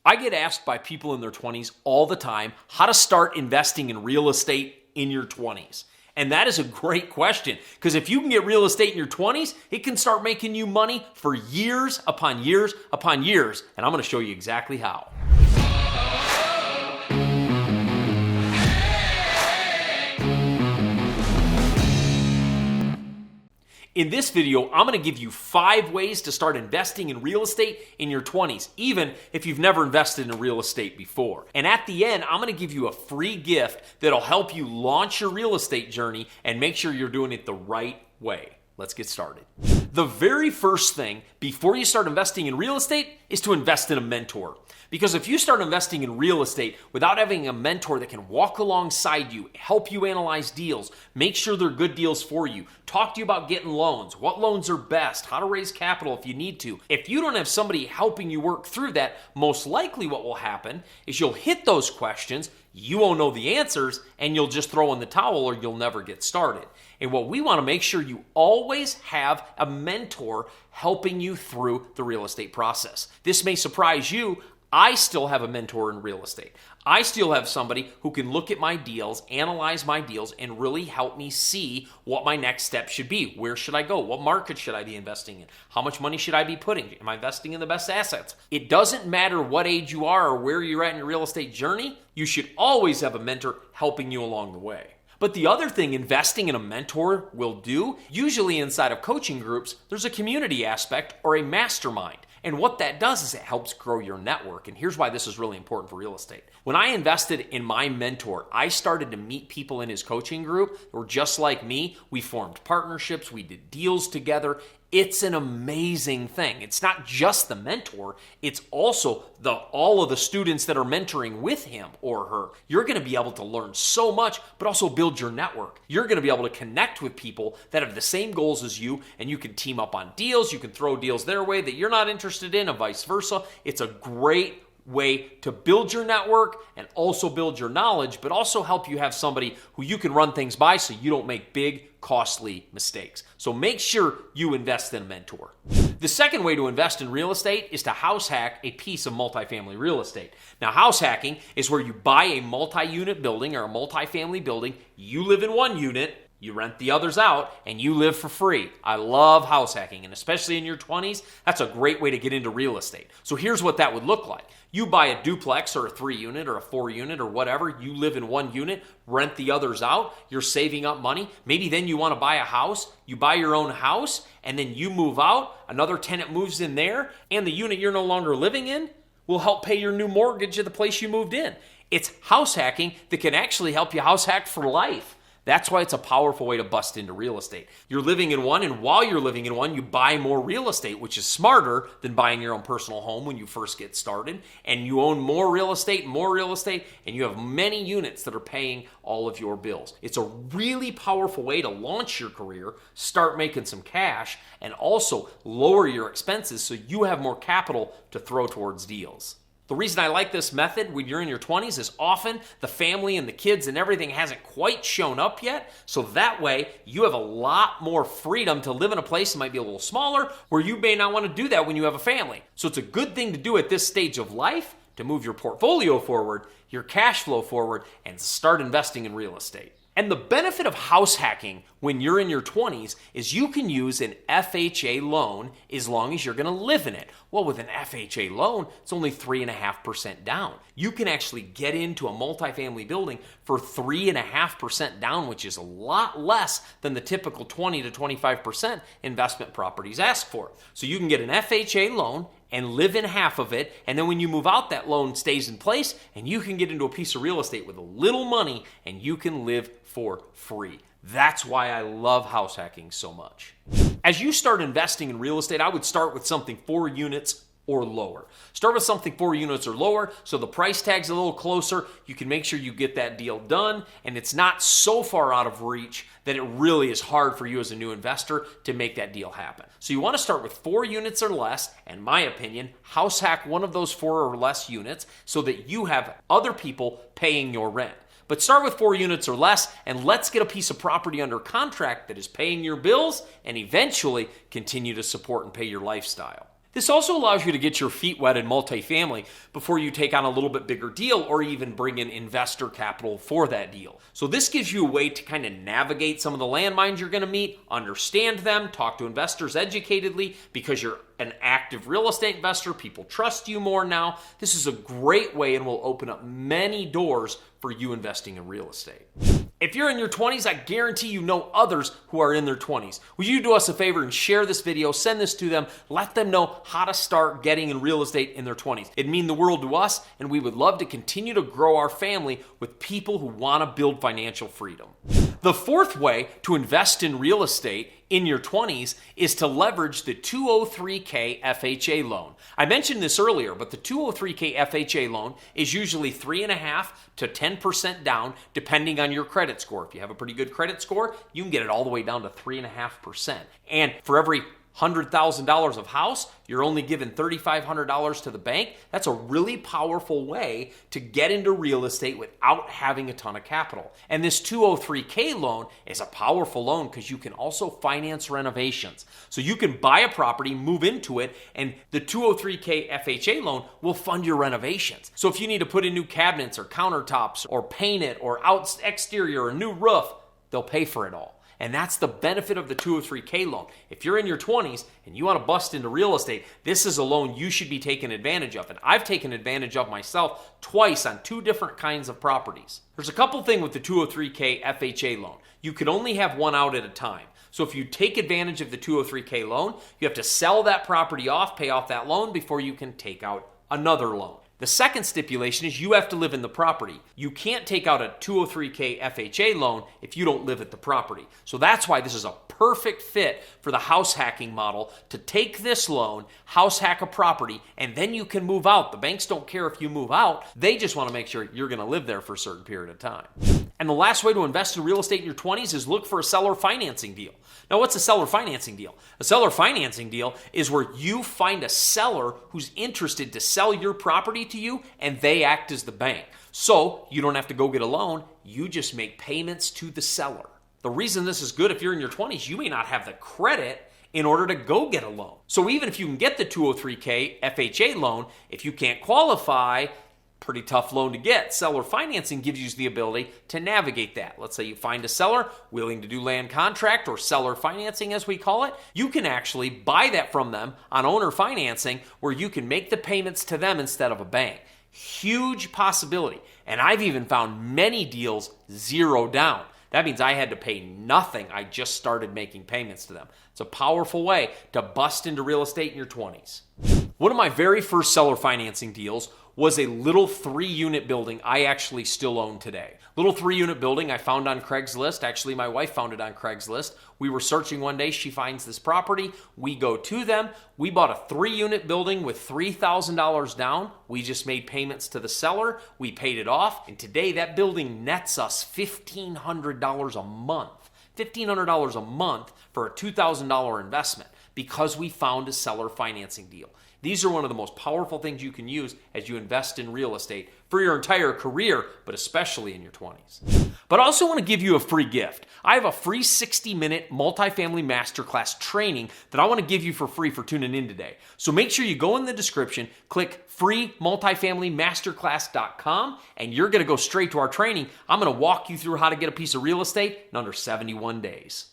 I get asked by people in their 20s all the time how to start investing in real estate in your 20s. And that is a great question, because if you can get real estate in your 20s, it can start making you money for years upon years upon years. And I'm going to show you exactly how. In this video, I'm going to give you 5 ways to start investing in real estate in your 20s, even if you've never invested in real estate before. And at the end, I'm going to give you a free gift that'll help you launch your real estate journey and make sure you're doing it the right way. Let's get started. The very first thing before you start investing in real estate is to invest in a mentor. Because if you start investing in real estate without having a mentor that can walk alongside you, help you analyze deals, make sure they're good deals for you, talk to you about getting loans, what loans are best, how to raise capital if you need to. If you don't have somebody helping you work through that, most likely what will happen is you'll hit those questions, you won't know the answers, and you'll just throw in the towel or you'll never get started. And what we want to make sure you always have a mentor helping you through the real estate process. This may surprise you. I still have a mentor in real estate. I still have somebody who can look at my deals, analyze my deals, and really help me see what my next step should be. Where should I go? What market should I be investing in? How much money should I be putting? Am I investing in the best assets? It doesn't matter what age you are or where you're at in your real estate journey. You should always have a mentor helping you along the way. But the other thing investing in a mentor will do, usually inside of coaching groups, there's a community aspect or a mastermind. And what that does is it helps grow your network. And here's why this is really important for real estate. When I invested in my mentor, I started to meet people in his coaching group who were just like me. We formed partnerships. We did deals together. It's an amazing thing. It's not just the mentor. It's also all of the students that are mentoring with him or her. You're going to be able to learn so much, but also build your network. You're going to be able to connect with people that have the same goals as you, and you can team up on deals. You can throw deals their way that you're not interested in, and vice versa. It's a great way to build your network and also build your knowledge, but also help you have somebody who you can run things by so you don't make big, costly mistakes. So make sure you invest in a mentor. The second way to invest in real estate is to house hack a piece of multifamily real estate. Now, house hacking is where you buy a multi-unit building or a multifamily building, you live in one unit, you rent the others out, and you live for free. I love house hacking, and especially in your 20s, that's a great way to get into real estate. So here's what that would look like. You buy a duplex or a 3-unit or a 4-unit or whatever. You live in one unit, rent the others out. You're saving up money. Maybe then you want to buy a house. You buy your own house, and then you move out. Another tenant moves in there, and the unit you're no longer living in will help pay your new mortgage at the place you moved in. It's house hacking that can actually help you house hack for life. That's why it's a powerful way to bust into real estate. You're living in one, and while you're living in one, you buy more real estate, which is smarter than buying your own personal home when you first get started. And you own more real estate, and you have many units that are paying all of your bills. It's a really powerful way to launch your career, start making some cash, and also lower your expenses so you have more capital to throw towards deals. The reason I like this method when you're in your 20s is often the family and the kids and everything hasn't quite shown up yet. So that way you have a lot more freedom to live in a place that might be a little smaller where you may not want to do that when you have a family. So it's a good thing to do at this stage of life to move your portfolio forward, your cash flow forward, and start investing in real estate. And the benefit of house hacking when you're in your 20s is you can use an FHA loan as long as you're going to live in it. Well, with an FHA loan, it's only 3.5% down. You can actually get into a multifamily building for 3.5% down, which is a lot less than the typical 20 to 25% investment properties ask for. So you can get an FHA loan and live in half of it, and then when you move out, that loan stays in place, and you can get into a piece of real estate with a little money, and you can live for free. That's why I love house hacking so much. As you start investing in real estate, I would start with something 4 units or lower. Start with something 4 units or lower, so the price tag's a little closer. You can make sure you get that deal done, and it's not so far out of reach that it really is hard for you as a new investor to make that deal happen. So you want to start with 4 units or less. In my opinion, house hack one of those 4 or less units so that you have other people paying your rent. But start with 4 units or less, and let's get a piece of property under contract that is paying your bills and eventually continue to support and pay your lifestyle. This also allows you to get your feet wet in multifamily before you take on a little bit bigger deal or even bring in investor capital for that deal. So this gives you a way to kind of navigate some of the landmines you're going to meet, understand them, talk to investors educatedly because you're an active real estate investor. People trust you more now. This is a great way and will open up many doors for you investing in real estate. If you're in your 20s, I guarantee you know others who are in their 20s. Would you do us a favor and share this video, send this to them, let them know how to start getting in real estate in their 20s. It'd mean the world to us, and we would love to continue to grow our family with people who want to build financial freedom. The fourth way to invest in real estate in your 20s is to leverage the 203K FHA loan. I mentioned this earlier, but the 203K FHA loan is usually 3.5% to 10% down, depending on your credit score. If you have a pretty good credit score, you can get it all the way down to 3.5%. And for every $100,000 of house, you're only giving $3,500 to the bank. That's a really powerful way to get into real estate without having a ton of capital. And this 203K loan is a powerful loan because you can also finance renovations. So you can buy a property, move into it, and the 203K FHA loan will fund your renovations. So if you need to put in new cabinets or countertops or paint it or exterior or a new roof, they'll pay for it all. And that's the benefit of the 203K loan. If you're in your 20s and you want to bust into real estate, this is a loan you should be taking advantage of. And I've taken advantage of myself twice on 2 different kinds of properties. There's a couple things with the 203K FHA loan. You can only have one out at a time. So if you take advantage of the 203K loan, you have to sell that property off, pay off that loan before you can take out another loan. The second stipulation is you have to live in the property. You can't take out a 203K FHA loan if you don't live at the property. So that's why this is a perfect fit for the house hacking model to take this loan, house hack a property, and then you can move out. The banks don't care if you move out. They just want to make sure you're going to live there for a certain period of time. And the last way to invest in real estate in your 20s is look for a seller financing deal. Now, what's a seller financing deal? A seller financing deal is where you find a seller who's interested to sell your property to you and they act as the bank. So you don't have to go get a loan. You just make payments to the seller. The reason this is good if you're in your 20s, you may not have the credit in order to go get a loan. So even if you can get the 203K FHA loan, if you can't qualify, pretty tough loan to get. Seller financing gives you the ability to navigate that. Let's say you find a seller willing to do land contract or seller financing as we call it. You can actually buy that from them on owner financing where you can make the payments to them instead of a bank. Huge possibility. And I've even found many deals 0 down. That means I had to pay nothing. I just started making payments to them. It's a powerful way to bust into real estate in your 20s. One of my very first seller financing deals was a little 3-unit building I actually still own today. Little 3-unit building I found on Craigslist. Actually, my wife found it on Craigslist. We were searching one day. She finds this property. We go to them. We bought a 3-unit building with $3,000 down. We just made payments to the seller. We paid it off. And today that building nets us $1,500 a month. $1,500 a month for a $2,000 investment because we found a seller financing deal. These are one of the most powerful things you can use as you invest in real estate for your entire career, but especially in your 20s. But I also want to give you a free gift. I have a free 60-minute multifamily masterclass training that I want to give you for free for tuning in today. So make sure you go in the description, click freemultifamilymasterclass.com, and you're going to go straight to our training. I'm going to walk you through how to get a piece of real estate in under 71 days.